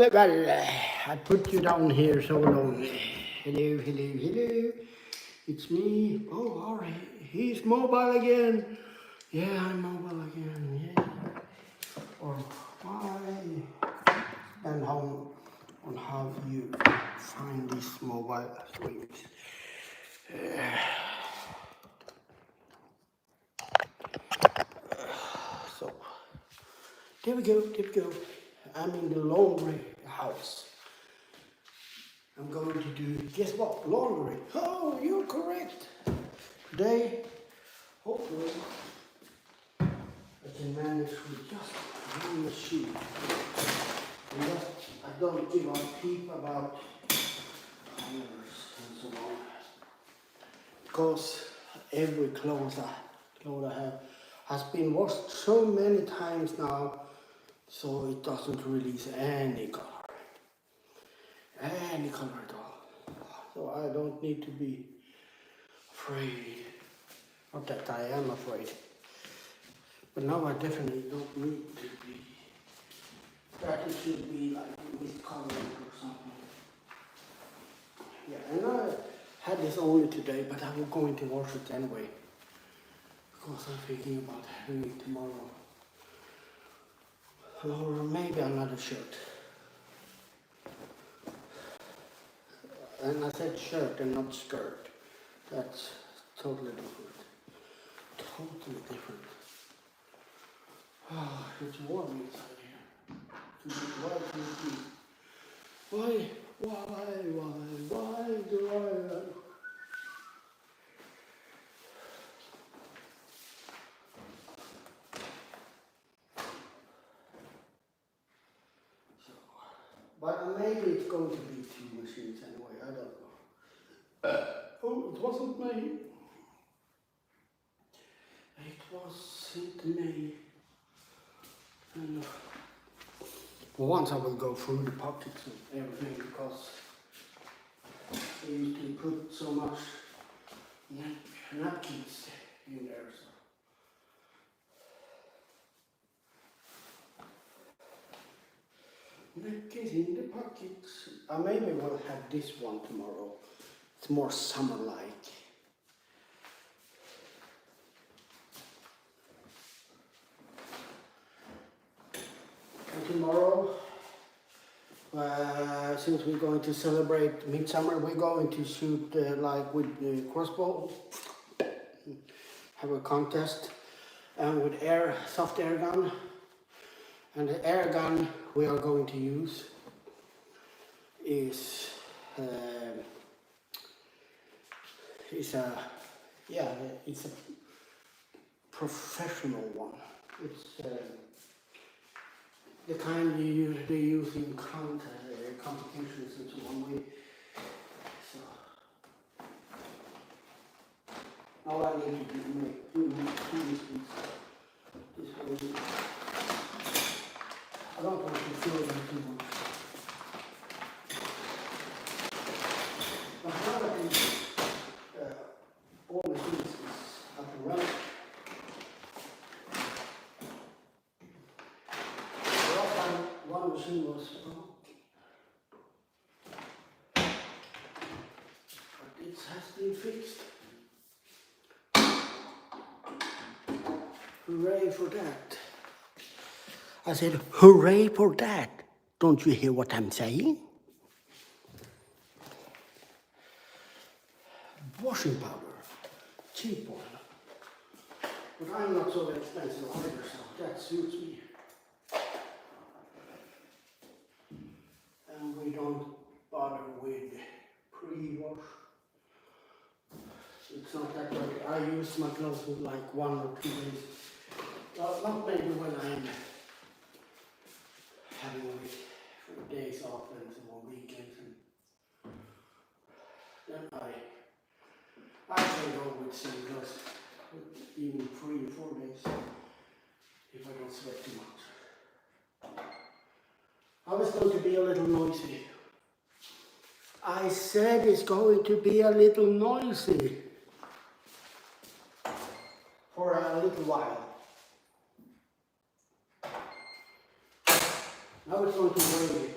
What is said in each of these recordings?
I put you down here so long. Hello, hello, hello. It's me. Oh, all right. He's mobile again. Yeah, I'm mobile again. Yeah. Or why? And on how you find these mobile streams. So there we go. There we go. I'm in the laundry house. I'm going to do, guess what? Laundry. Oh, you're correct. Today, hopefully, I can manage with just one machine. And that I don't give a peep about colors and so on. Because every clothes I have has been washed so many times now, so it doesn't release any color. Any color at all. So I don't need to be afraid. Not that I am afraid. But now I definitely don't need to be. That it should be like with coloring or something. Yeah, and I had this only today, but I'm going to wash it anyway. Because I'm thinking about having it tomorrow. Or maybe another shirt. And I said shirt and not skirt. That's totally different. Totally different. Oh, it's warm inside here. Why do I? So, but maybe it's going to be two machines anyway. I don't know. Oh, it wasn't me. It wasn't me. And once I will go through the pockets and everything because I used to put so much napkins in there. So. Napkins in the pockets. Maybe we'll have this one tomorrow. It's more summer-like. And tomorrow, since we're going to celebrate midsummer, we're going to shoot like with the crossbow, have a contest, and with soft air gun. And the air gun we are going to use is it's a professional one. It's the kind they use in competitions and so on. So now I need to do this one. I don't want to feel them too much. But now I can all the things is up and running. The last time one machine was broken. But it has been fixed. Hooray for that. I said, hooray for that. Don't you hear what I'm saying? Washing powder, cheap one. But I'm not so expensive either, so that suits me. And we don't bother with pre-wash. It's not that dirty. I use my clothes for like 1 or 2 days. Well, not maybe when I'm having days off and some more weekends. And then I can go with some clothes even 3 or 4 days if I don't sweat too much. I was going to be a little noisy. I said it's going to be a little noisy for a little while. Now it's going to rain.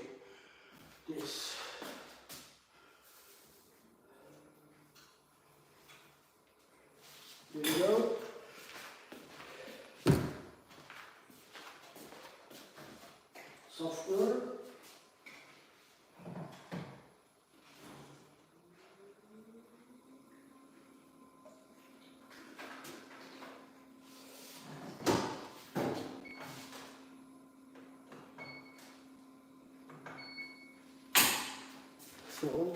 So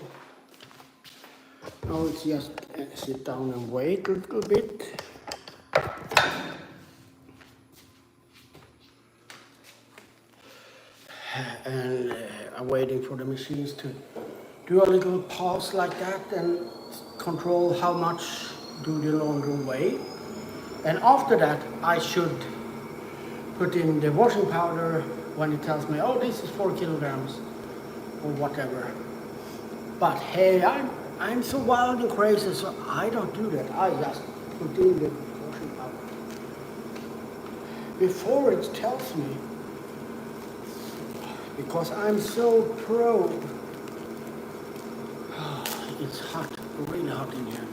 now it's just sit down and wait a little bit. And I'm waiting for the machines to do a little pause like that and control how much do the laundry weigh. And after that, I should put in the washing powder when it tells me, oh, this is 4 kilograms or whatever. But hey, I'm so wild and crazy, so I don't do that. I just put in the washing powder before it tells me, because I'm so pro. It's hot, really hot in here.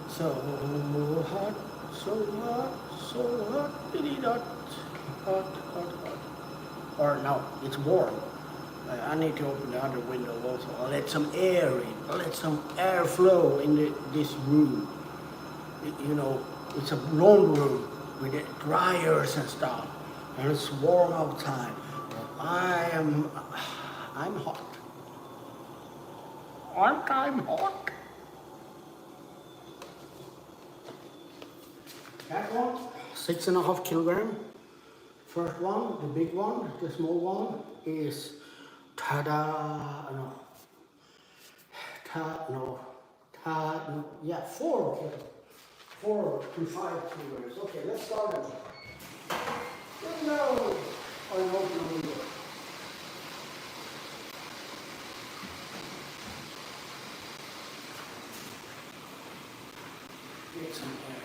So hot, so hot, so hot, really hot, hot, hot, hot. Or no, it's warm. I need to open the other window also. I'll let some air in. I'll let some air flow in this room. You know, it's a laundry room with the dryers and stuff. And it's warm outside. I'm hot. Aren't I hot? That one, 6.5 kilogram. First one, the big one, the small one is no, 4 to 5 kilograms. Okay, let's start them. No, I open the window. Get some air.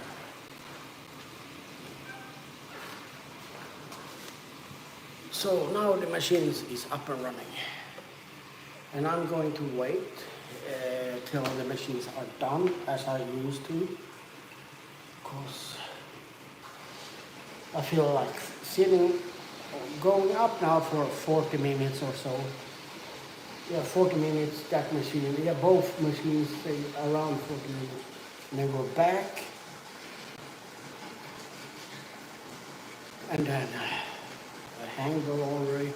So now the machine is up and running, and I'm going to wait till the machines are done, as I used to, because I feel like sitting, going up now for 40 minutes or so. Yeah, 40 minutes, that machine, yeah, both machines stay around 40 minutes, and then go back, and then hang the laundry,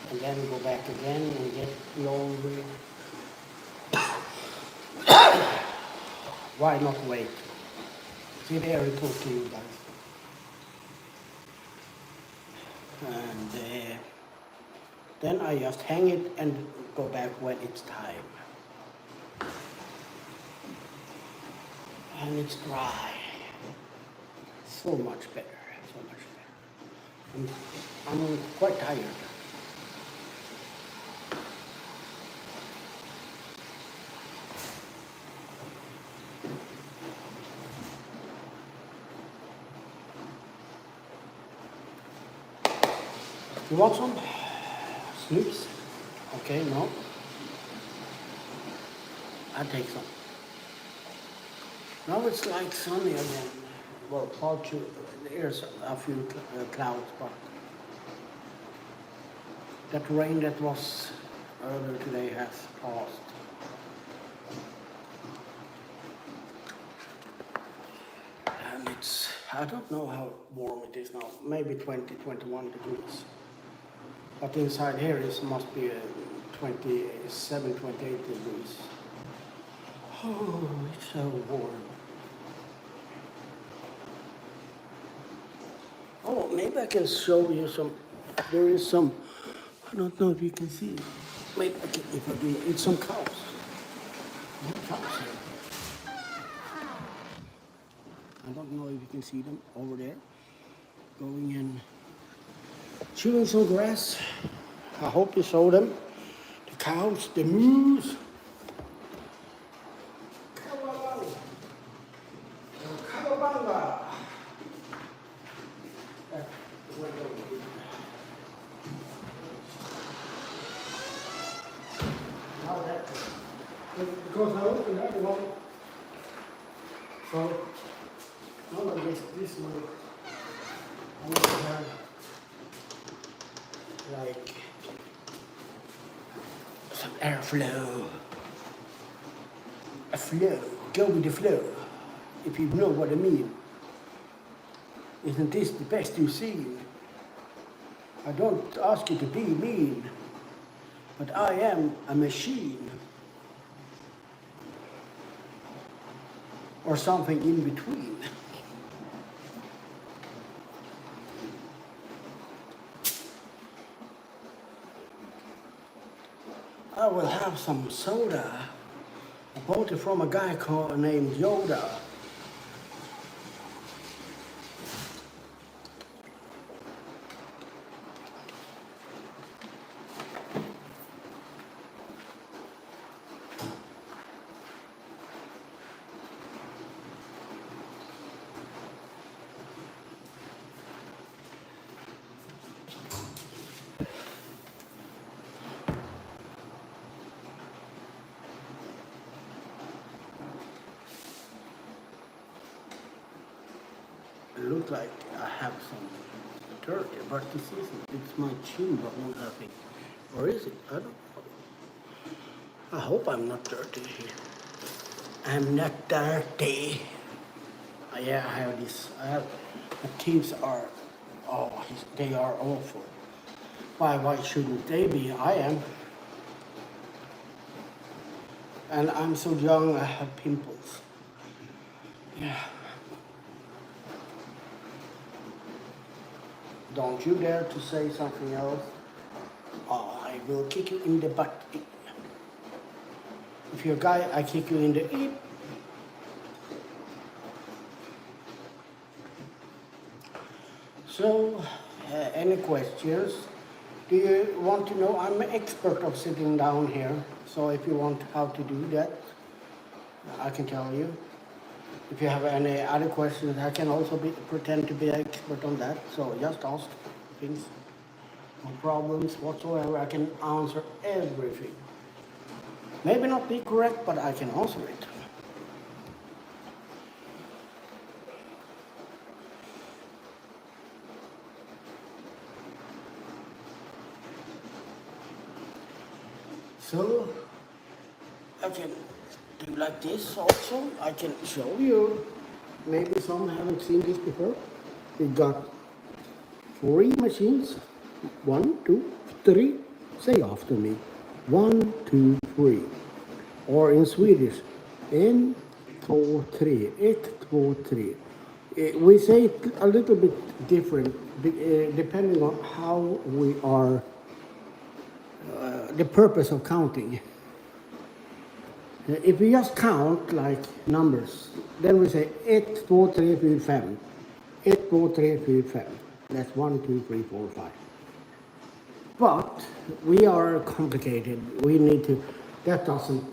and then go back again and get laundry. Why not wait? See there, I talk to you guys. And then I just hang it and go back when it's time. And it's dry. So much better, so much better. I'm quite tired. You want some? Snoops? Okay, no. I'll take some. Now it's like sunny again. Well, there's a few clouds, but that rain that was earlier today has passed. And it's, I don't know how warm it is now, maybe 20, 21 degrees. But inside here it must be 27, 28 degrees. Oh, it's so warm. Oh, maybe I can show you some, there is some, I don't know if you can see it. Maybe I can, if I do, it's some cows. Cows here. I don't know if you can see them over there. Going in, chewing some grass. I hope you saw them. The cows, the moose. Cowabunga. Now that, because I opened that one, so now I guess this one, I want to have like some airflow. A flow. Go with the flow. If you know what I mean. Isn't this the best you've seen? I don't ask you to be mean, but I am a machine. Or something in between. I will have some soda. I bought it from a guy named Yoda. It looks like I have some dirt, but this isn't. It's my chin bone, I think. Or is it? I don't know. I hope I'm not dirty here. I'm not dirty. Yeah, I have this. The teeth are, they are awful. Why shouldn't they be? I am. And I'm so young, I have pimples. Yeah. Don't you dare to say something else. Oh, I will kick you in the butt. If you're a guy, I kick you in the ear. So, any questions? Do you want to know? I'm an expert of sitting down here. So if you want how to do that, I can tell you. If you have any other questions, I can also pretend to be an expert on that. So just ask things. No problems whatsoever. I can answer everything. Maybe not be correct, but I can answer it. So I can do like this also. I can show you. Maybe some haven't seen this before. We got 3 machines. 1, 2, 3. Say after me. 1, 2, 3. Or in Swedish, 1, 2, 3. 1, 2, 3. We say it a little bit different depending on how we are, the purpose of counting. If we just count like numbers, then we say 1, 2, 3, 4, 5. 1, 2, 3, 4, 5. That's 1, 2, 3, 4, 5. But we are complicated. We need to, that doesn't,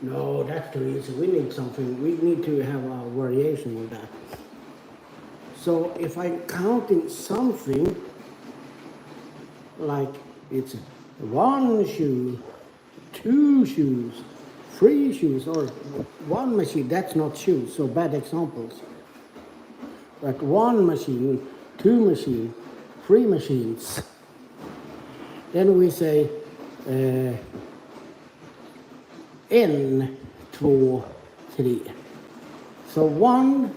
no, that's too easy. We need something, we need to have a variation of that. So if I'm counting something, like it's 1 shoe, 2 shoes, 3 shoes, or 1 machine, that's not shoes, so bad examples. But 1 machine, 2 machines, 3 machines. Then we say en, 2, 3. So 1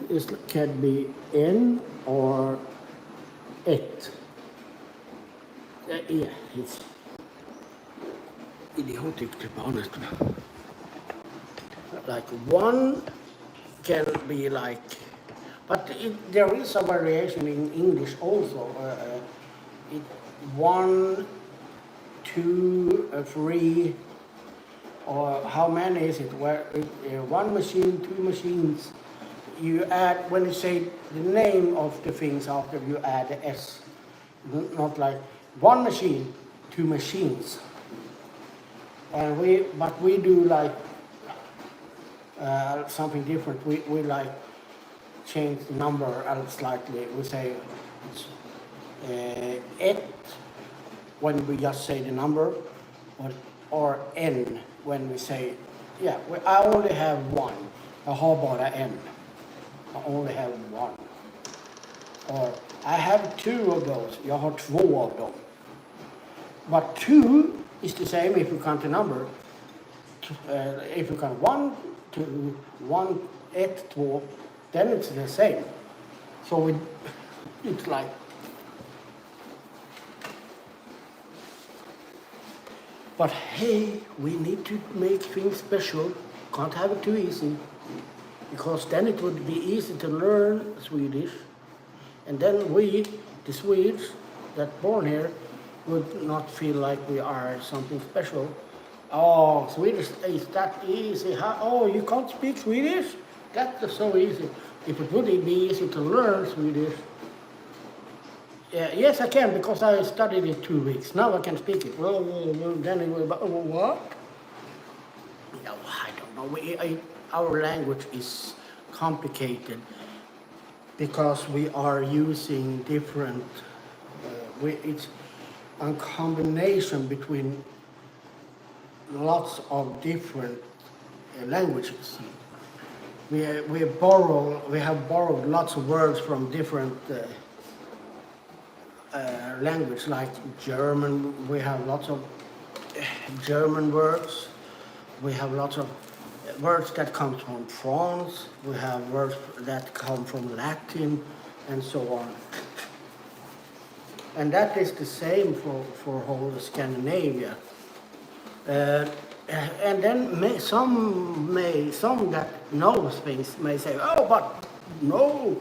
can be en or ett. Yeah, it's idiotic to be honest. Like 1 can be like, but there is a variation in English also. 1, 2, 3, or how many is it? Where 1 machine, 2 machines. You add, when you say the name of the things after, you add the S. Not like 1 machine, 2 machines. And we do like something different. We like change the number slightly. We say it's ett when we just say the number, or n when we say, yeah, I only have 1. How about an n? I only have 1. Or I have 2 of those. Jag har 2 av dem. But 2 is the same if you count the number. If you count 1, 2, 1, 1, 2, then it's the same. So it's like, but hey, we need to make things special. Can't have it too easy, because then it would be easy to learn Swedish, and then we, the Swedes that born here, would not feel like we are something special. Oh, Swedish is that easy? How? Oh, you can't speak Swedish? That's so easy. If it would be easy to learn Swedish. Yes, I can, because I studied it 2 weeks. Now I can speak it. Well, then it will. What? No, I don't know. Our language is complicated because we are using different. It's a combination between lots of different languages. We have borrowed lots of words from different language, like German. We have lots of German words. We have lots of words that come from France. We have words that come from Latin, and so on. And that is the same for whole Scandinavia. And then some that knows things may say, oh, but no,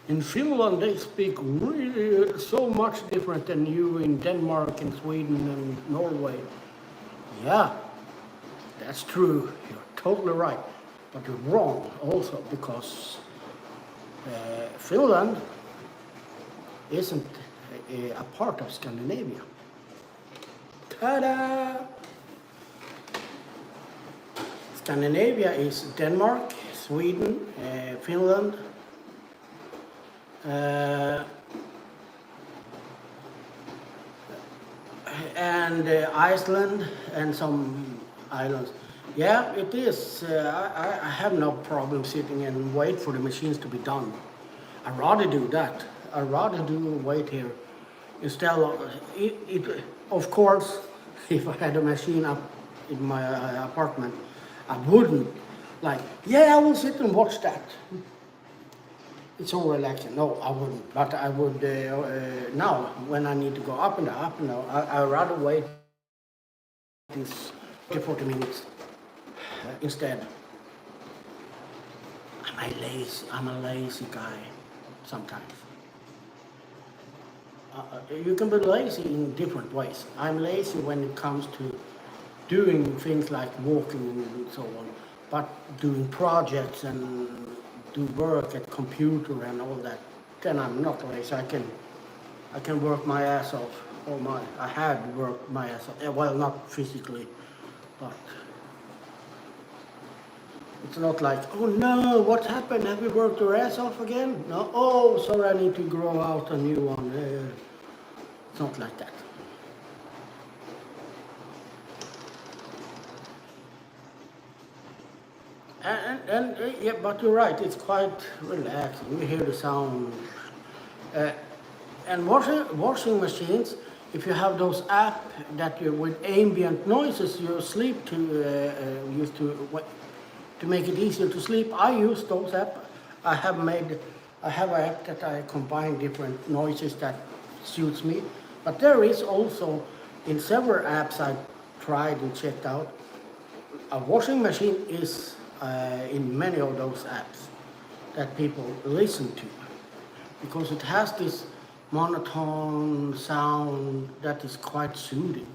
in Finland they speak really so much different than you in Denmark and Sweden and Norway. Yeah, that's true. You're totally right. But you're wrong also, because Finland isn't a part of Scandinavia. Ta-da! Scandinavia is Denmark, Sweden, Finland, and Iceland, and some islands. Yeah, it is. I have no problem sitting and wait for the machines to be done. I'd rather do that. I'd rather wait here instead of of course, if I had a machine up in my apartment, I wouldn't I will sit and watch that. It's so relaxing. No, I wouldn't. But I would now, when I need to go up and down, I'd rather wait this 40 minutes instead. I'm a lazy guy sometimes. You can be lazy in different ways. I'm lazy when it comes to doing things like walking and so on, but doing projects and do work at computer and all that, then I'm not lazy. I can work my ass off. I had worked my ass off. Well, not physically, but it's not like, oh no, what happened? Have you worked your ass off again? No, oh, sorry, I need to grow out a new one. It's not like that. And yeah, but you're right, it's quite relaxing. You hear the sound. And washing machines, if you have those apps that you with ambient noises, you sleep to use to make it easier to sleep. I use those apps. I have an app that I combine different noises that suits me. But there is also, in several apps I tried and checked out, a washing machine is in many of those apps that people listen to, because it has this monotone sound that is quite soothing,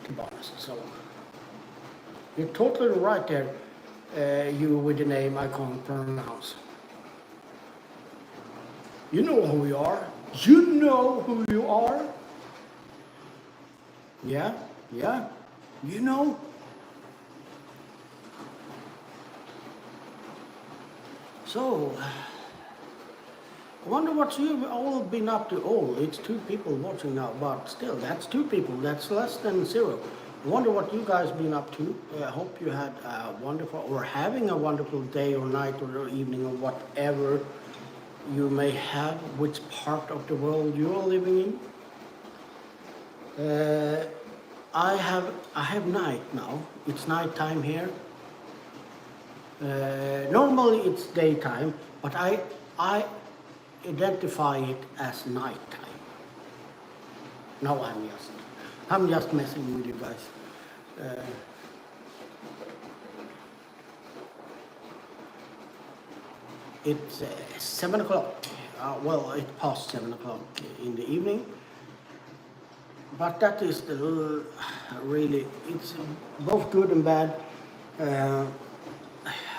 to be honest. So you're totally right there, you with the name I can't pronounce. You know who you are. You know who you are. Yeah, you know. So, I wonder what you've all been up to. Oh, it's 2 people watching now, but still, that's 2 people. That's less than 0. I wonder what you guys been up to. I hope you had a wonderful, or having a wonderful day or night or evening or whatever you may have, which part of the world you are living in. Uh, I have night now. It's night time here. Normally it's daytime, but I identify it as night time. No, I'm just messing with you guys. It's 7 o'clock. Well, it's past 7 o'clock in the evening. But that is really, it's both good and bad. Uh,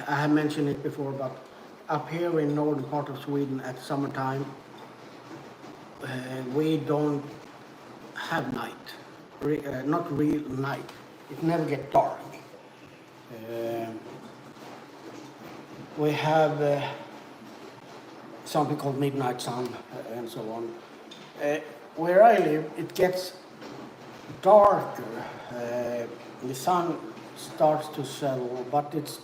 I have mentioned it before, but up here in northern part of Sweden at summertime, we don't have night, not real night. It never gets dark. Uh, we have something called midnight sun and so on. Where I live, it gets darker. The sun starts to settle, but it's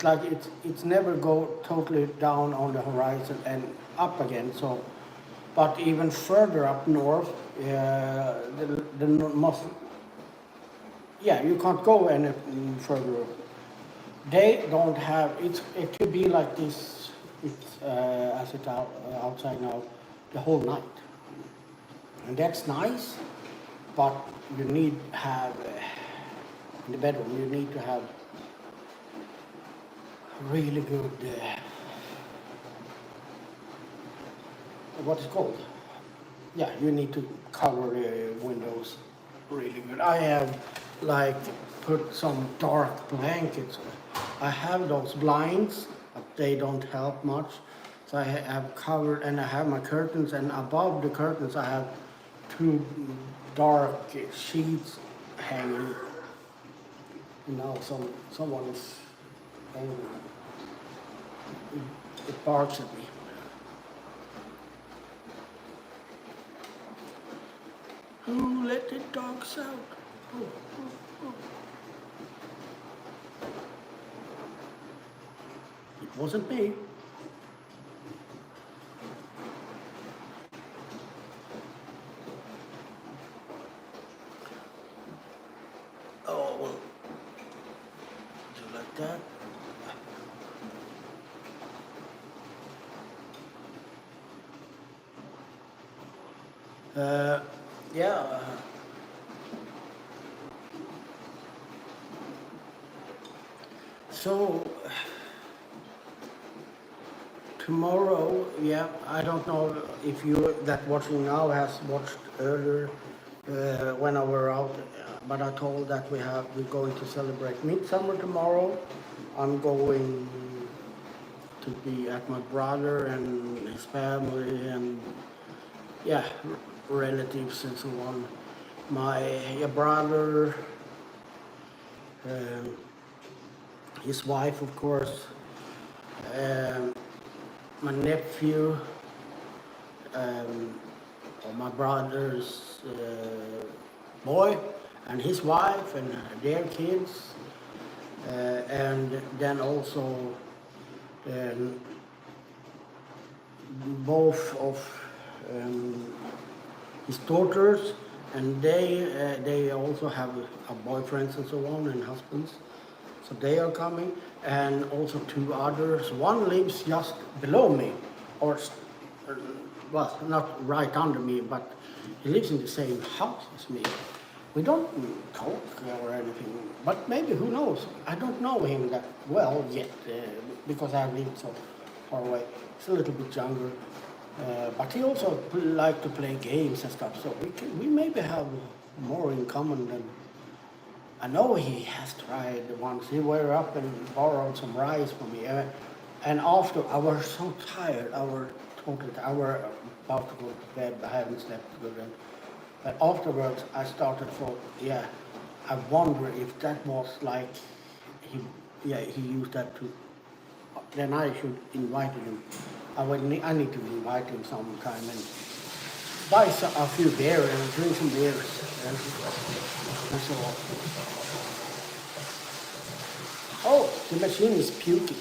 like it's never go totally down on the horizon and up again. So, but even further up north, the most, yeah, you can't go any further. They don't have it could be like this. It's as it outside now the whole night, and that's nice. But you need have in the bedroom. You need to have really good. What is called? Yeah, you need to cover the windows really good. I have like put some dark blankets. I have those blinds, but they don't help much. So I have covered, and I have my curtains, and above the curtains I have two dark sheets hanging. Now someone is hanging. It barks at me. Who let the dogs out? Oh, oh, oh. It wasn't me. Oh, well, do you like that? Yeah. So tomorrow, yeah, I don't know if you that watching now has watched earlier when I were out, but I told that we're going to celebrate Midsummer tomorrow. I'm going to be at my brother and his family and yeah, relatives and so on. My brother, his wife, of course, my nephew, or my brother's boy, and his wife, and their kids, and then also both of his daughters, and they also have boyfriends and so on, and husbands. So they are coming, and also two others. One lives just below me, or well, not right under me, but he lives in the same house as me. We don't talk or anything, but maybe, who knows? I don't know him that well yet, because I live so far away. He's a little bit younger, but he also like to play games and stuff, so we maybe have more in common than. I know he has tried once. He were up and borrowed some rice from me. And after, I was so tired. I were about to go to bed. I haven't slept good. But afterwards, I started I wonder if that was like, he used that to, then I should invite him. I need to invite him sometime and buy a few beers and drink some beers. And so on. Oh, the machine is puking.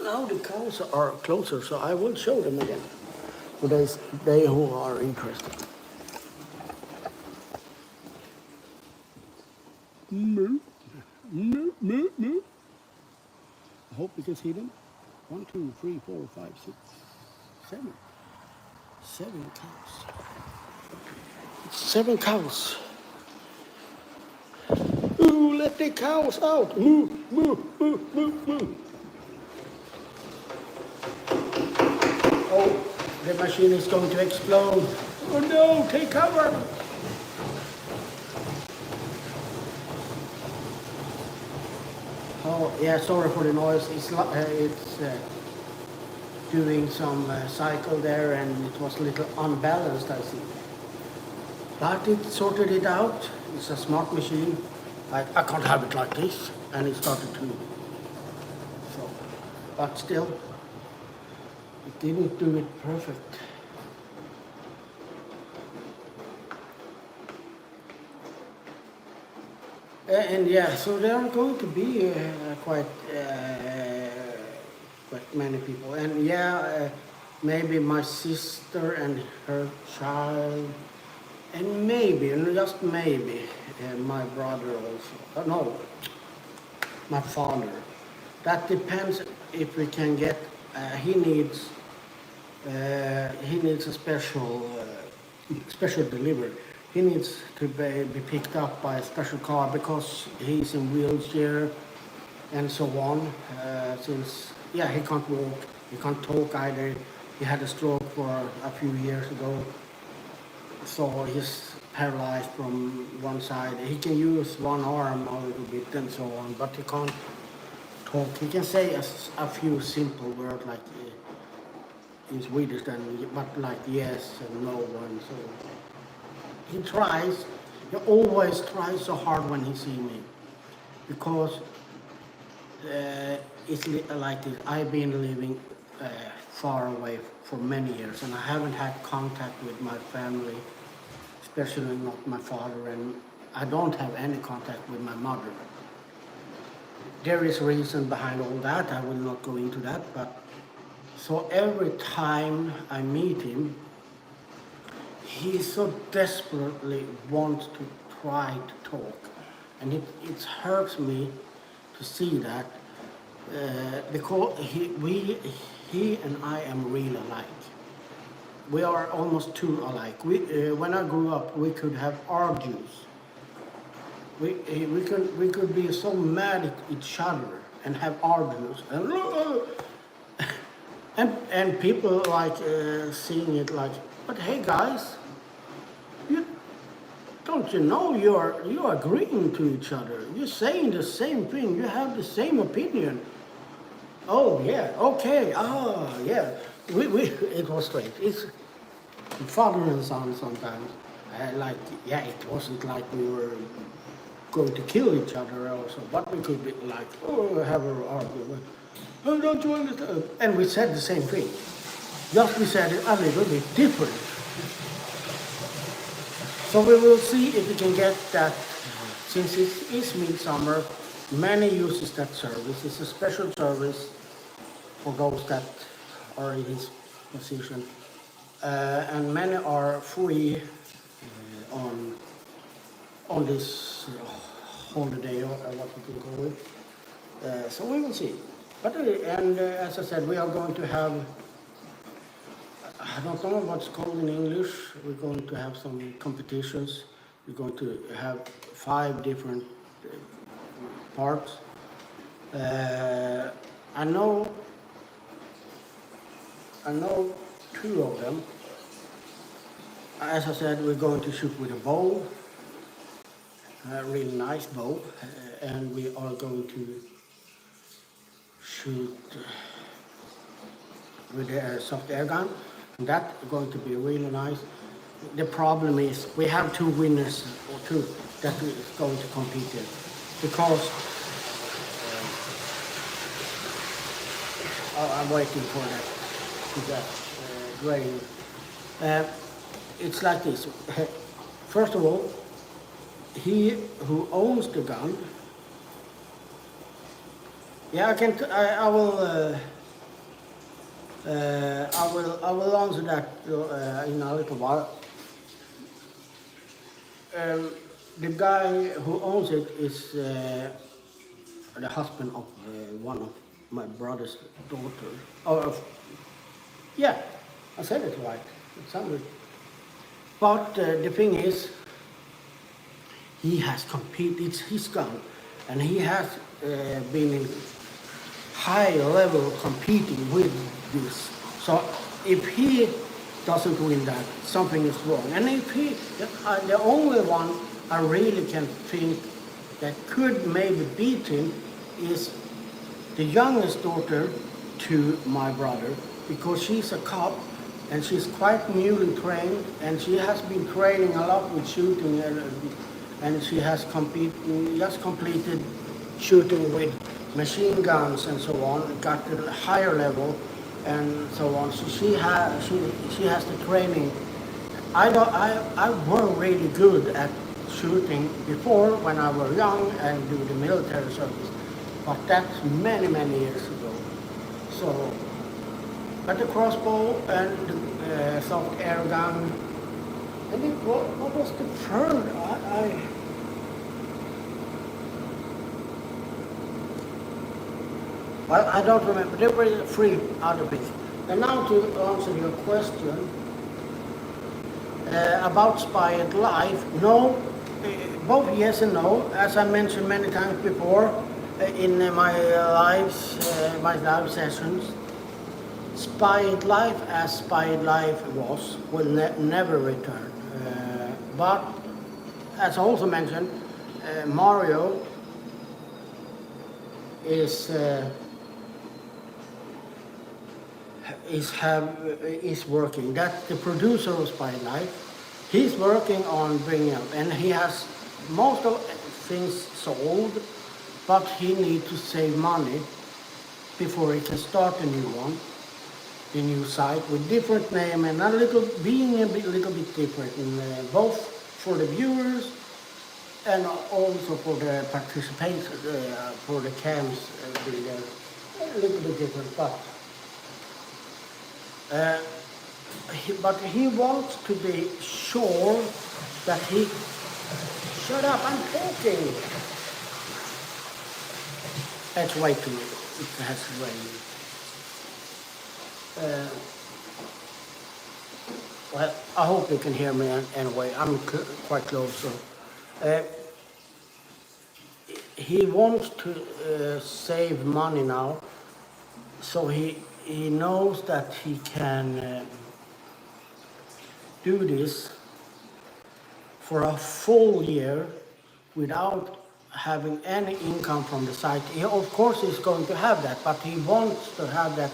Now the cows are closer, so I will show them again. for they who are interested. Moo, moo, moo, moo. I hope you can see them. 1, 2, 3, 4, 5, 6, 7. 7 cows. 7 cows. Ooh, let the cows out. Moo, moo, moo, moo, moo. Oh, the machine is going to explode. Oh no, take cover. Oh, yeah, sorry for the noise. It's doing some cycle there and it was a little unbalanced, I see. But it sorted it out. It's a smart machine. I can't have it like this. And it started to. So, but still, it didn't do it perfect. And yeah, so there are going to be quite many people. And yeah, maybe my sister and her child, and maybe, and just maybe, my brother also. No, my father. That depends if we can get. He needs a special delivery. He needs to be picked up by a special car because he's in wheelchair and so on. Since he can't walk, he can't talk either. He had a stroke for a few years ago, so he's paralyzed from one side. He can use one arm a little bit and so on, but he can't talk. He can say a few simple words like in Swedish, but like yes and no and so on. He tries. He always tries so hard when he sees me, because it's like this. I've been living far away for many years, and I haven't had contact with my family, especially not my father, and I don't have any contact with my mother. There is a reason behind all that. I will not go into that, but so every time I meet him, he so desperately wants to try to talk, and it hurts me to see that because he and I am really alike. We are almost too alike. When I grew up, we could have argues. We could be so mad at each other and have argues and people like seeing it like, but hey guys, don't you know you're agreeing to each other? You're saying the same thing. You have the same opinion. Oh yeah, okay. Ah yeah. It was straight. It's father and son sometimes. It wasn't like we were going to kill each other also, but we could be like, have an argument. Oh, don't you understand? And we said the same thing. Just we said it a little bit different. So we will see if we can get that, since it is midsummer, many uses that service. It's a special service for those that are in his position. And many are free on this holiday, or what we can call it. So we will see. But as I said, we are going to have, I don't know what's called in English. We're going to have some competitions. We're going to have 5 different parts. I know 2 of them. As I said, we're going to shoot with a bow, a really nice bow, and we are going to shoot with a soft air gun. That's going to be really nice. The problem is we have 2 winners or 2 that is going to compete in, because I'm waiting for that grain. It's like this. First of all, he who owns the gun. Yeah, I will I will answer that in a little while. The guy who owns it is the husband of one of my brother's daughter. Yeah, I said it right. It sounded. But the thing is, he has competed. It's his gun, and he has been in high level competing with this. So if he doesn't win that, something is wrong. And if he, the only one I really can think that could maybe beat him is the youngest daughter to my brother, because she's a cop and she's quite newly trained, and she has been training a lot with shooting, and she has just completed shooting with machine guns and so on, got to a higher level and so on. So she has the training. I were really good at shooting before when I was young and do the military service, but that's many years ago. So, but the crossbow and the soft air gun, and what was the third? I don't remember. There were 3 other things. And now to answer your question about Spy at Life, no, both yes and no. As I mentioned many times before in my live sessions, Spy at Life, as Spy at Life was, will never return. But as I also mentioned, Mario is working. That's the producer of Spy Life. He's working on bringing up, and he has most of things sold, but he needs to save money before he can start a new one, the new site with different name and little bit different, in, both for the viewers and also for the participants, for the camps, a little bit different, but he wants to be sure that he... Shut up, I'm talking! It's way too late. It has rained. Well, I hope you can hear me anyway. I'm quite close. So, he wants to save money now, so he knows that he can do this for a full year without having any income from the site. Of course he's going to have that, but he wants to have that,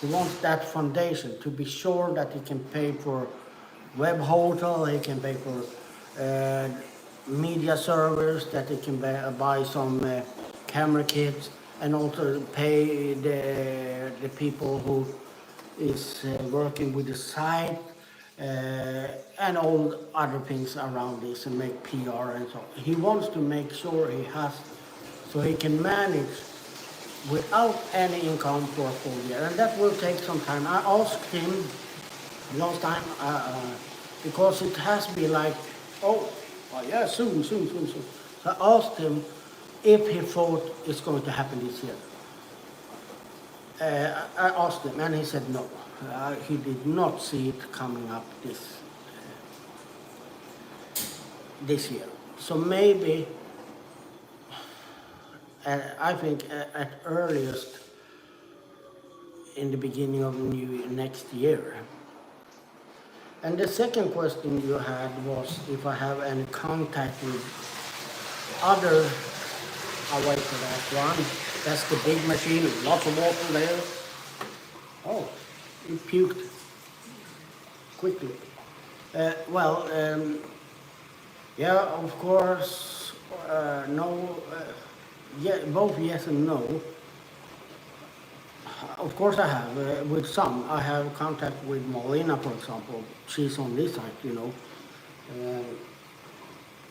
he wants that foundation to be sure that he can pay for web hotel, he can pay for media servers, that he can buy some camera kits, and also pay the people who is working with the site, and all other things around this, and make PR and so on. He wants to make sure he has, so he can manage without any income for a full year, and that will take some time. I asked him last time, because it has been like, oh yeah, soon. So I asked him if he thought it's going to happen this year. I asked him, and he said no. He did not see it coming up this year. So maybe, I think at earliest in the beginning of next year. And the second question you had was if I have any contact with other... I'll wait for that one. That's the big machine with lots of water there. Oh, it puked quickly. Yeah, of course, no, yeah, both yes and no. Of course I have, with some. I have contact with Molina, for example. She's on this site, you know.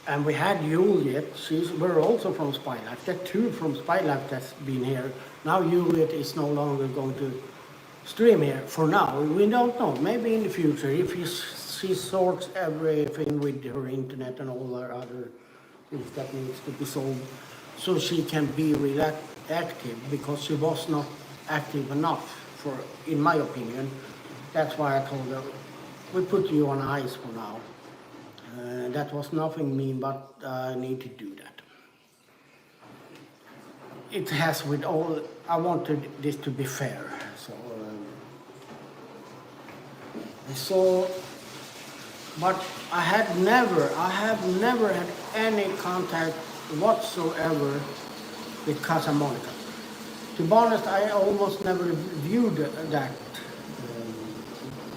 And we had Juliet, we're also from Spy Life. There are 2 from Spy Life that's been here. Now Juliet is no longer going to stream here for now. We don't know. Maybe in the future, if she sorts everything with her internet and all her other things that needs to be solved, so she can be active, because she was not active enough, for, in my opinion. That's why I told her, we put you on ice for now. That was nothing mean, but I need to do that. It has with all, I wanted this to be fair, so but I have never had any contact whatsoever with Casa Monica. To be honest, I almost never viewed that.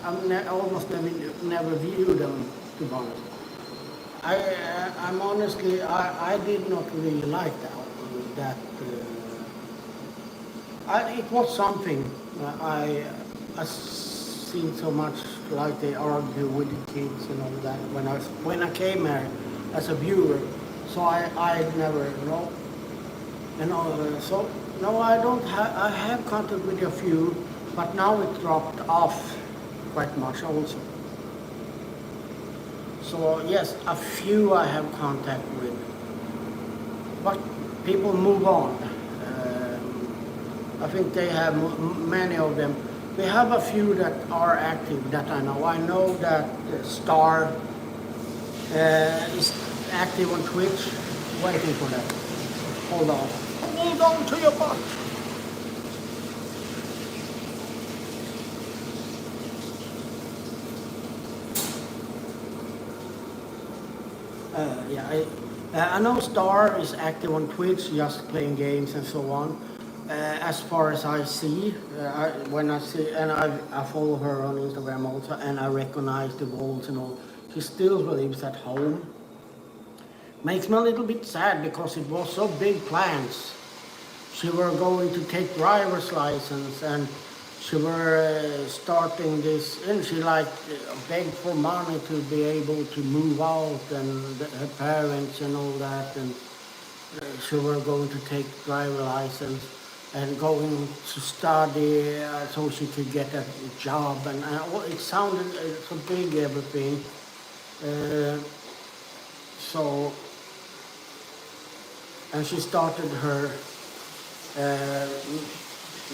I almost never viewed them, to be honest. I'm honestly, I did not really like that. It was something I seen so much, like they argue with the kids and all that when I came here as a viewer. So I never know, so no, I don't have. I have contact with a few, but now it dropped off quite much also. So yes, a few I have contact with, but people move on. I think they have many of them. We have a few that are active that I know. I know that Star is active on Twitch. Waiting for that. Hold on. Hold on to your butt. I know Star is active on Twitch, just playing games and so on. As far as I see, when I see, and I follow her on Instagram also, and I recognize the walls and all. She still lives at home. Makes me a little bit sad, because it was so big plans. She were going to take driver's license, and she were starting this, and she begged for money to be able to move out, and her parents and all that, and she were going to take driver license and going to study so she could get a job, and it sounded so big, everything. So, and she started her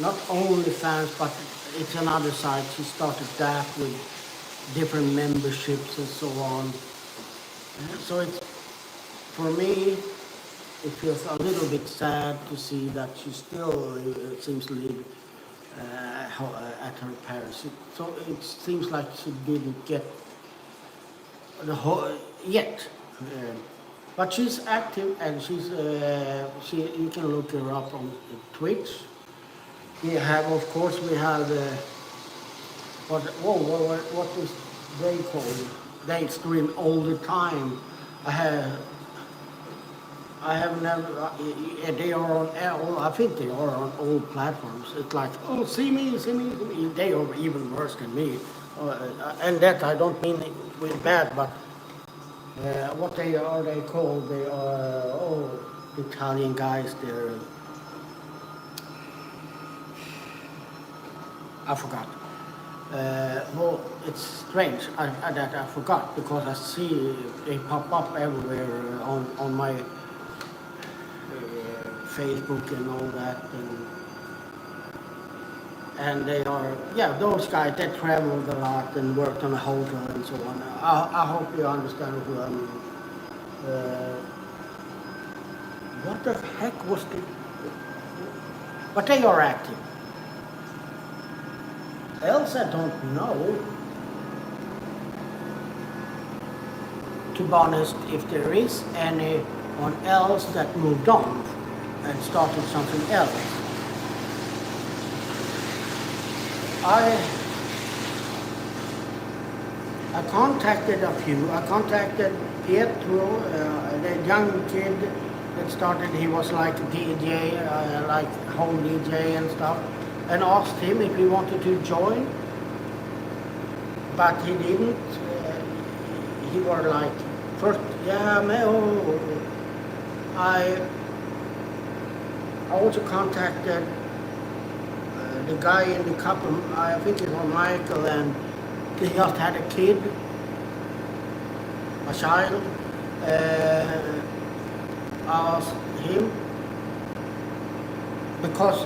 not only fans, but it's another side. She started that with different memberships and so on. So it's, for me, it feels a little bit sad to see that she still seems to live at her parents. So it seems like she didn't get the whole yet. But she's active, and she's you can look her up on Twitch. We have, of course, what is they called? They stream all the time. I have never. They are on all. I think they are on all platforms. It's like, oh, see me. They are even worse than me, and that I don't mean it with bad, but what they called? They are Italian guys. They're I forgot. Well, it's strange that I forgot, because I see they pop up everywhere on my Facebook and all that, and they are, those guys that traveled a lot and worked on a hotel and so on. I hope you understand who I mean. What the heck was the? But they are active. Else I don't know. To be honest, if there is anyone else that moved on and started something else. I contacted a few. I contacted Pietro, the young kid that started. He was like a DJ, like home DJ and stuff, and asked him if he wanted to join, but he didn't. He were like, first, I also contacted the guy in the couple, I think it was Michael, and they just had a kid, a child. Asked him because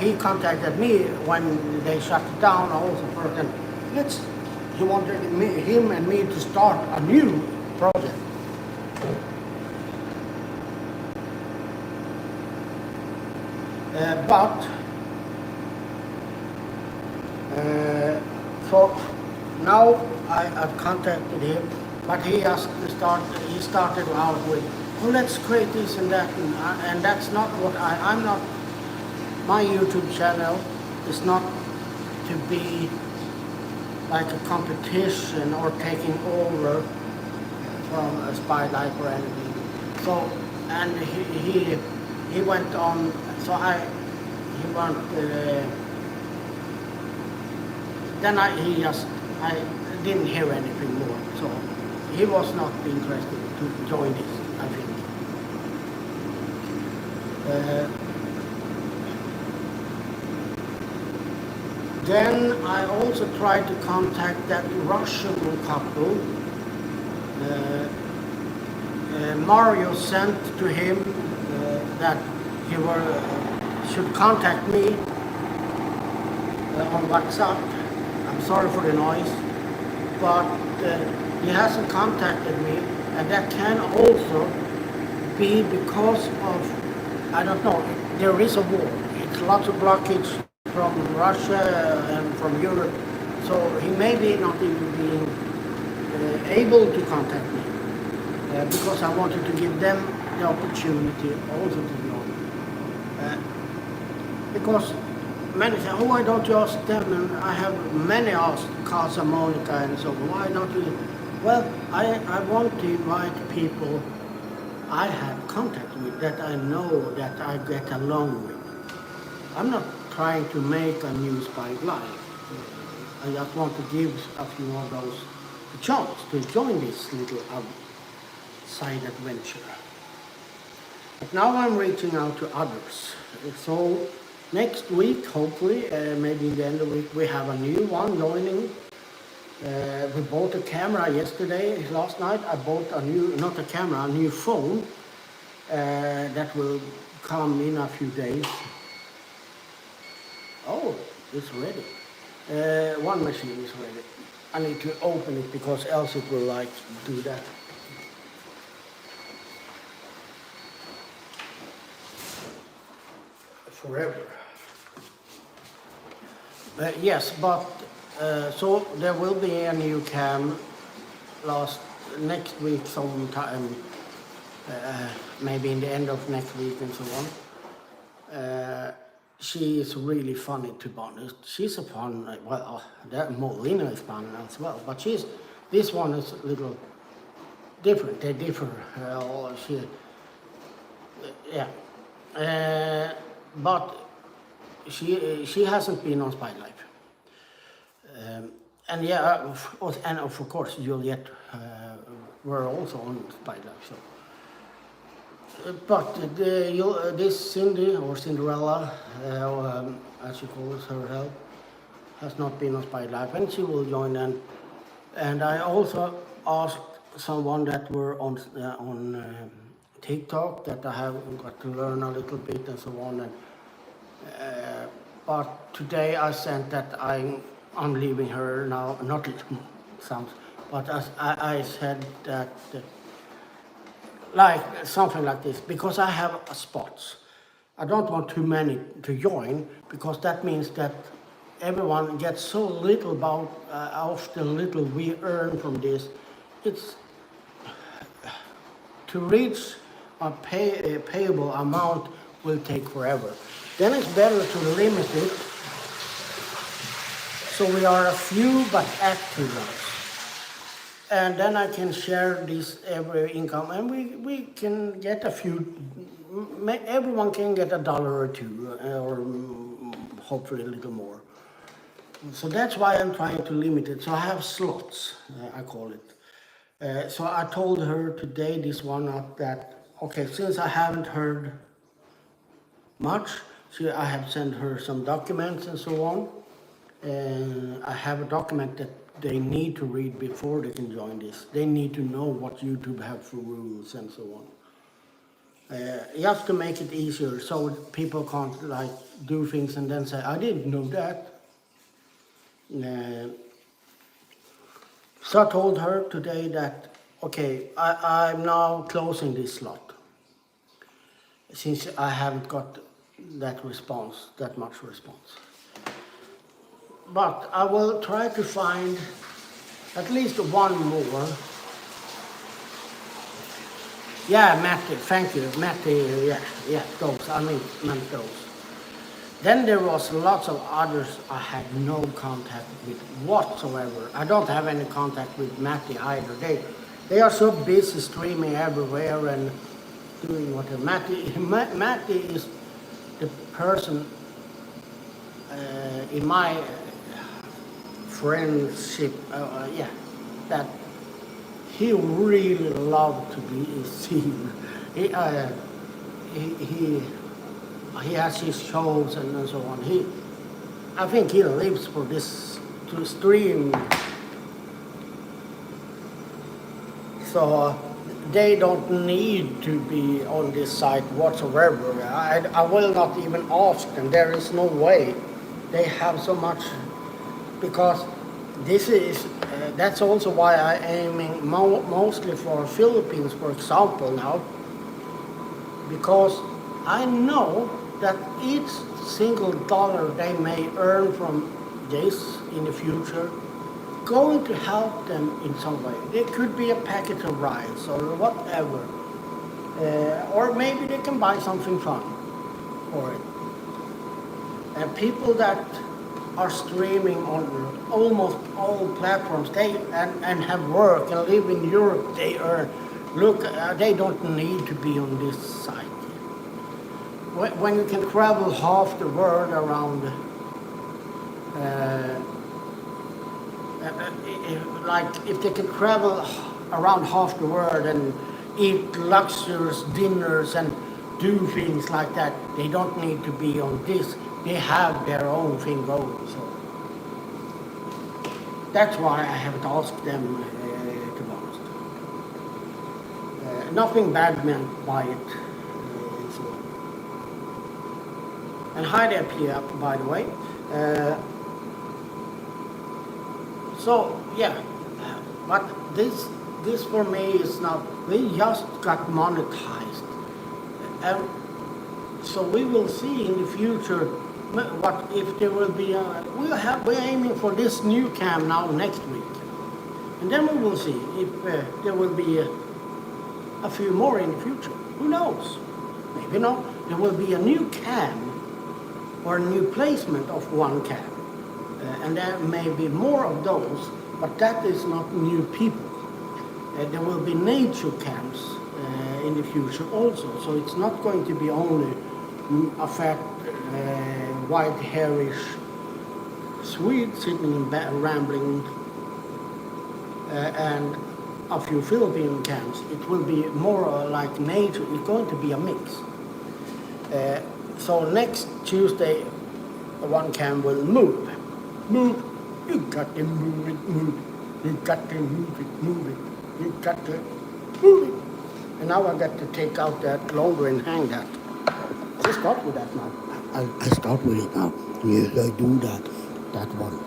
he contacted me when they shut it down. Also, first, and he wanted him and me to start a new project. But so now I've contacted him, but he started out with, oh, let's create this and that, and that's not what I'm not. My YouTube channel is not to be like a competition or taking over from a Spylife or anything. So, and he went on. So he went. Then I didn't hear anything more. So he was not interested to join this, I think. Then I also tried to contact that Russian couple. Mario sent to him that he should contact me on WhatsApp. I'm sorry for the noise, but he hasn't contacted me, and that can also be because of, I don't know, there is a war. It's lots of blockage from Russia and from Europe, so he may be not even being able to contact me because I wanted to give them the opportunity also to join. Because many say, oh, why don't you ask them? And I have many asked Casa Monica and so on. Why don't you? Well, I want to invite people I have contact with that I know that I get along with. I'm not trying to make a new Spylife. I just want to give a few of those a chance to join this little side adventure. But now I'm reaching out to others. So next week, hopefully, maybe in the end of the week, we have a new one joining. We bought a camera last night. I bought a new phone that will come in a few days. Oh, it's ready. One machine is ready. I need to open it because else it will do that. Forever. Yes, but so there will be a new cam next week sometime, maybe in the end of next week and so on. She is really funny, to be honest. She's a fun, Molina is fun as well, but this one is a little different. They differ. But she hasn't been on Spylife. And of course Juliet were also on Spylife. So. But this Cindy, or Cinderella, as she calls herself, has not been on Spylife, and she will join them. And I also asked someone that were on TikTok that I have got to learn a little bit and so on. And, but today I sent that I'm leaving her now. Not sounds, but I said that. Like something like this, because I have spots. I don't want too many to join, because that means that everyone gets so little of the little we earn from this. It's to reach a payable amount will take forever. Then it's better to limit it so we are a few but active ones. And then I can share this every income, and we can get a few, everyone can get $1 or $2, or hopefully a little more. So that's why I'm trying to limit it. So I have slots, I call it. So I told her today, this one up, that, okay, since I haven't heard much, I have sent her some documents and so on. And I have a document that they need to read before they can join this. They need to know what YouTube have for rules and so on. Just to make it easier so people can't like do things and then say, I didn't know that. So I told her today that, okay, I'm now closing this slot since I haven't got that much response. But I will try to find at least one more. Yeah, Matty, thank you. Matty, yeah, those, meant those. Then there was lots of others I had no contact with whatsoever. I don't have any contact with Matty either. They are so busy streaming everywhere and doing whatever. Matty is the person in my friendship, that he really loved to be seen. He has his shows and so on. I think he lives for this, to stream. So they don't need to be on this site whatsoever. I will not even ask them. There is no way. They have so much, because this is, that's also why I'm aiming mostly for Philippines, for example, now, because I know that each single dollar they may earn from this in the future going to help them in some way. It could be a packet of rice or whatever, or maybe they can buy something fun for it. And people that are streaming on almost all platforms, and have work and live in Europe, they earn. Look, they don't need to be on this site. When you can travel half the world around, like if they can travel around half the world and eat luxurious dinners and do things like that, they don't need to be on this. They have their own thing going. So that's why I haven't asked them, to be honest. Nothing bad meant by it. And hi there, Pia, by the way. So yeah, but this for me is not. We just got monetized, and so we will see in the future what if there will be. We're aiming for this new cam now next week, and then we will see if there will be a few more in the future. Who knows? Maybe not. There will be a new cam or a new placement of one cam. And there may be more of those, but that is not new people. There will be nature camps in the future also, so it's not going to be only a fat, white, hairish Swede sitting and rambling and a few Philippine camps. It will be more like nature. It's going to be a mix. So next Tuesday, one cam will move. Move. You got to move it, move it. You got to move it, move it. You got to move it. And now I got to take out that longer and hang that. I start with that now. I start with it now. Yes, I do that. That one.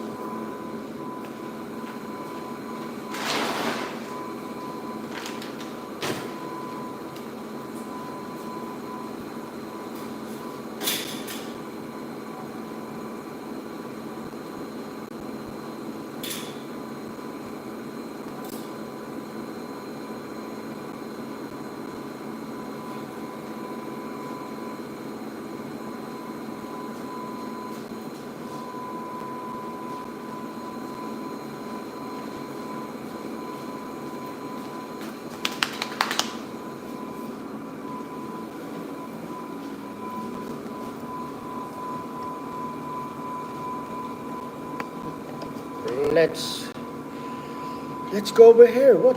Let's go over here. What?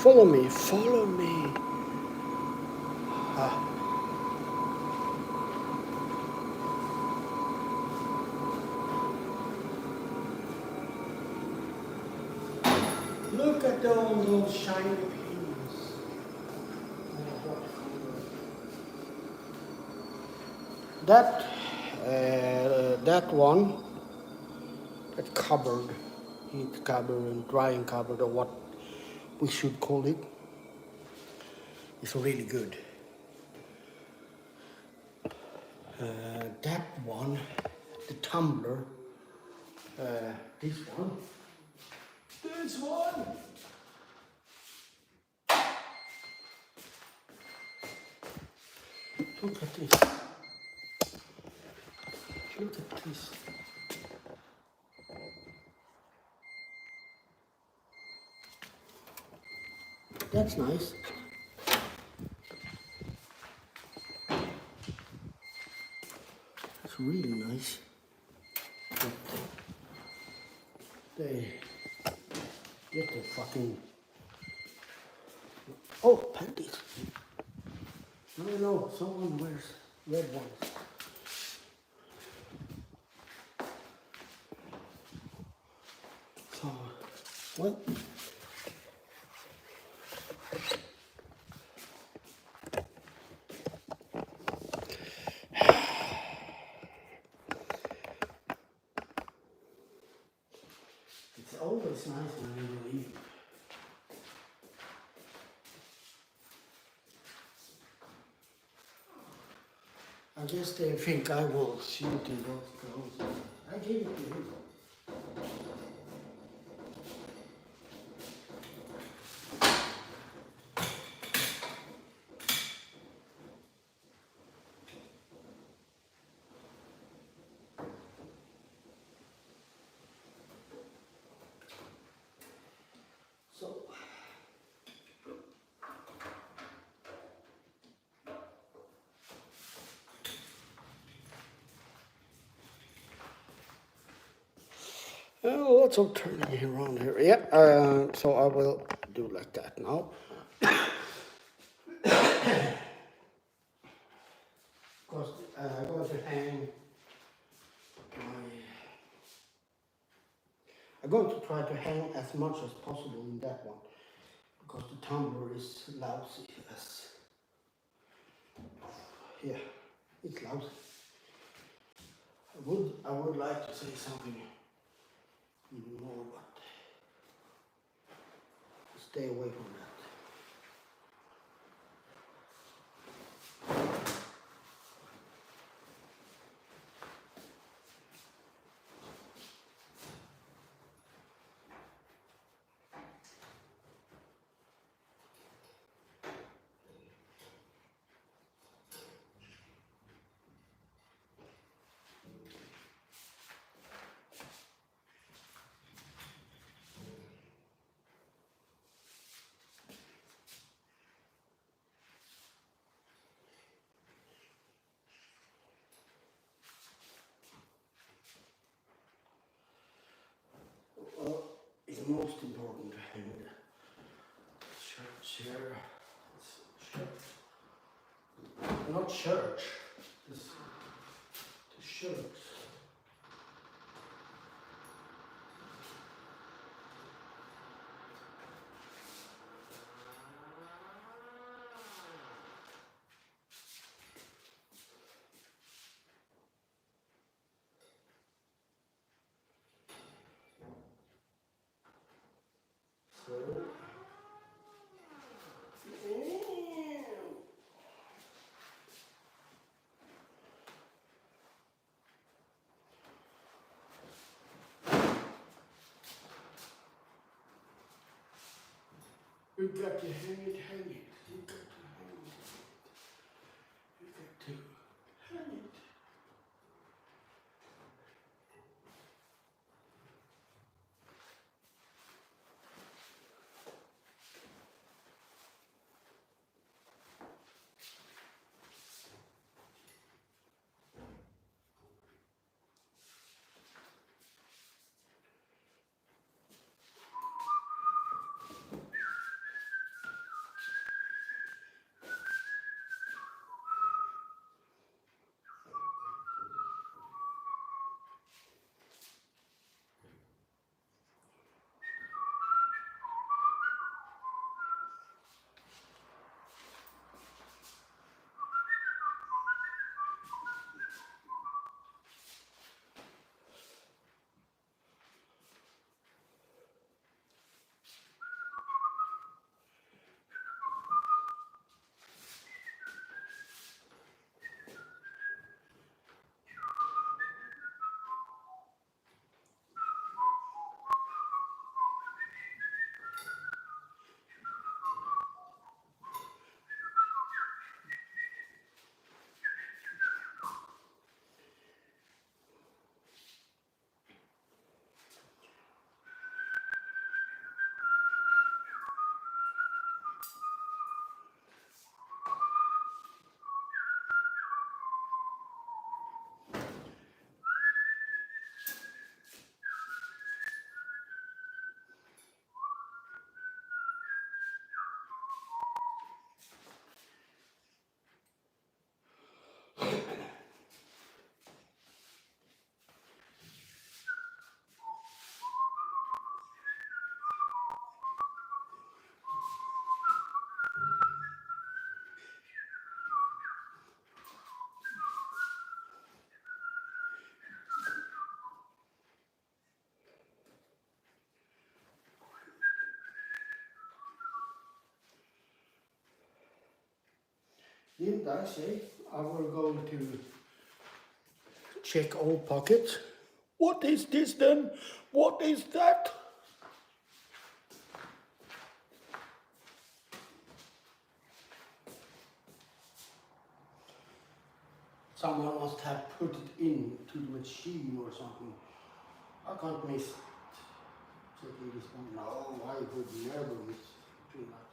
Follow me. Follow me. Look at those shiny pins. That one, that cupboard, heat cupboard and drying cupboard, or what we should call it, is really good. That one, the tumbler, this one, look at this, look at this. That's nice. That's really nice. But they get the fucking... Oh, panties. No, someone wears red ones. So, well, it's always nice when you leave. I guess they think I will shoot in those clothes. I give it to him. So, lots of turning around here. Yeah, so I will do like that now. Because I'm going to hang my... I'm going to try to hang as much as possible in that one. Because the tumbler is lousy as... Yeah, it's lousy. I would like to say something more, but stay away from that. Well, it's most important to hang the shirts here. Not church, the shirts. So, you got to hang it, hang it. You got to hang it. You got to hang it. Didn't I say I will go to check all pockets? What is this then? What is that? Someone must have put it into the machine or something. I can't miss checking this one. No, I would never miss doing that.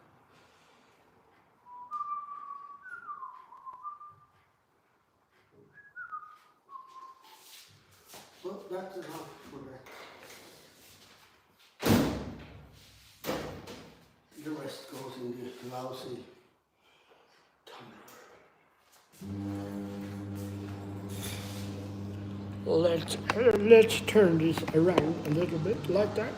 Well, that's enough for that. The rest goes in the lousy tumbler. Let's turn this around a little bit like that.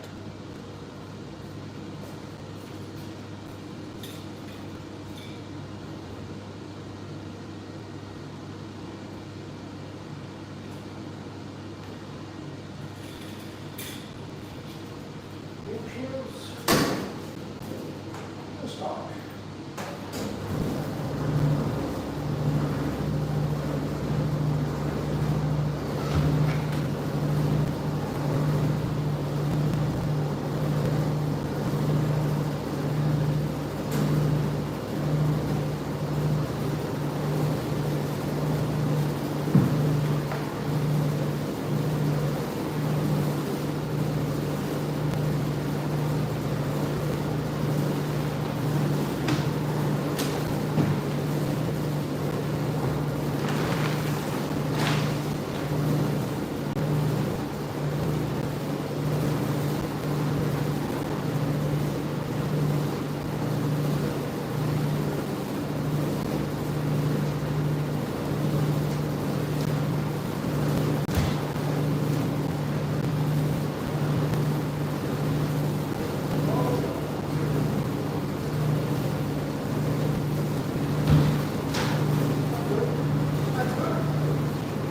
Here's the start.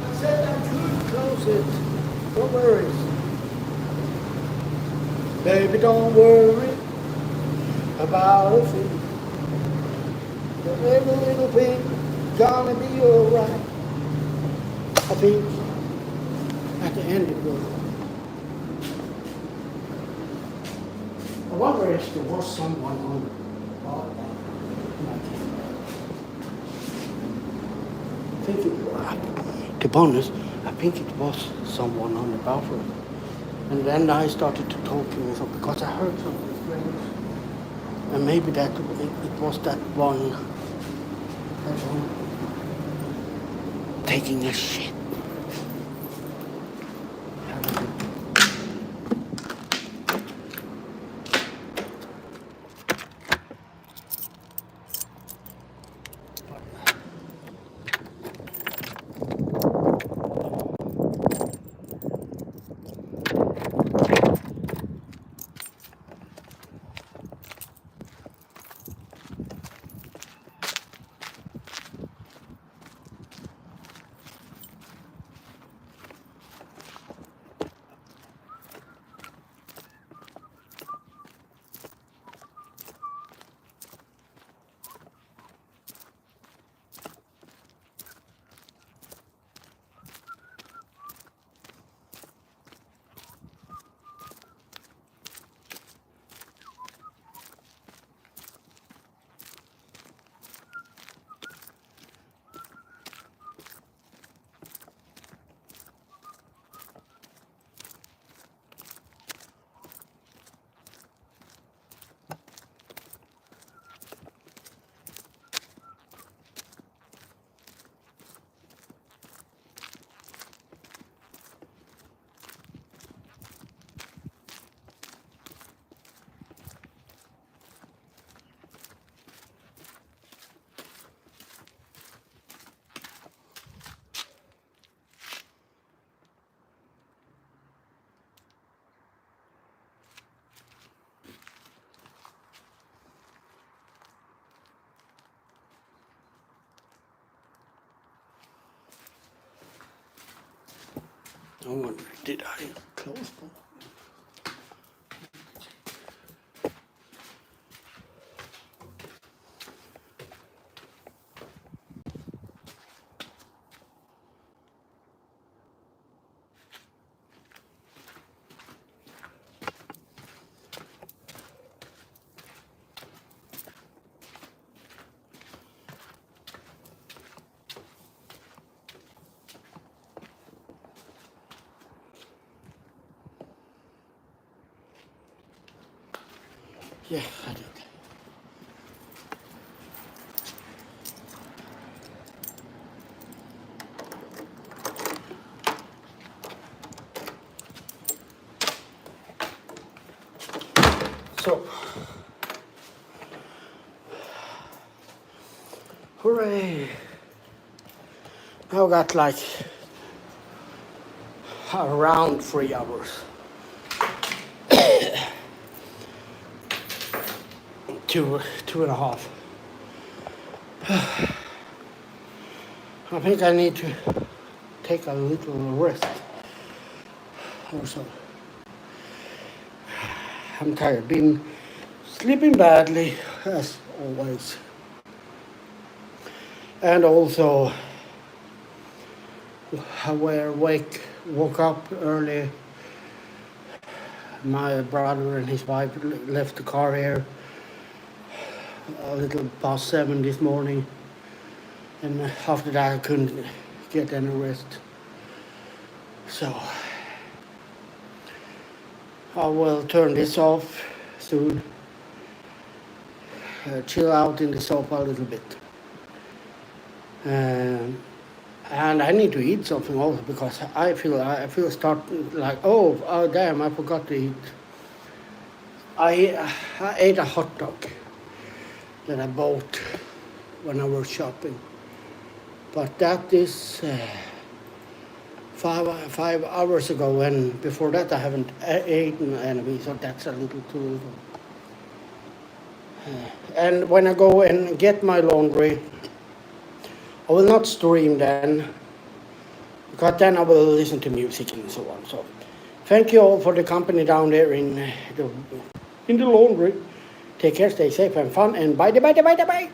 I said I could close it. No worries. Baby, don't worry about a thing. Every little thing gonna be alright. I think at the end it will. I wonder if there was someone on I think to be honest, I think it was someone on the bathroom. And then I started to talking with her because I heard something strange. And maybe that it was that one taking a shit. I wonder, did I close them? Yeah, I did. So, hooray! Now got like around 3 hours. 2.5. I think I need to take a little rest also. I'm tired, been sleeping badly as always. And also I woke up early. My brother and his wife left the car here a little past 7 this morning, and after that I couldn't get any rest. So I will turn this off soon, chill out in the sofa a little bit. And I need to eat something also because I feel starting like, oh damn, I forgot to eat. I ate a hot dog that I bought when I was shopping, but that is 5 hours ago, and before that I haven't eaten any, so that's a little too little. And when I go and get my laundry, I will not stream then, because then I will listen to music and so on. So thank you all for the company down there in the laundry. Take care, stay safe and fun, and bye.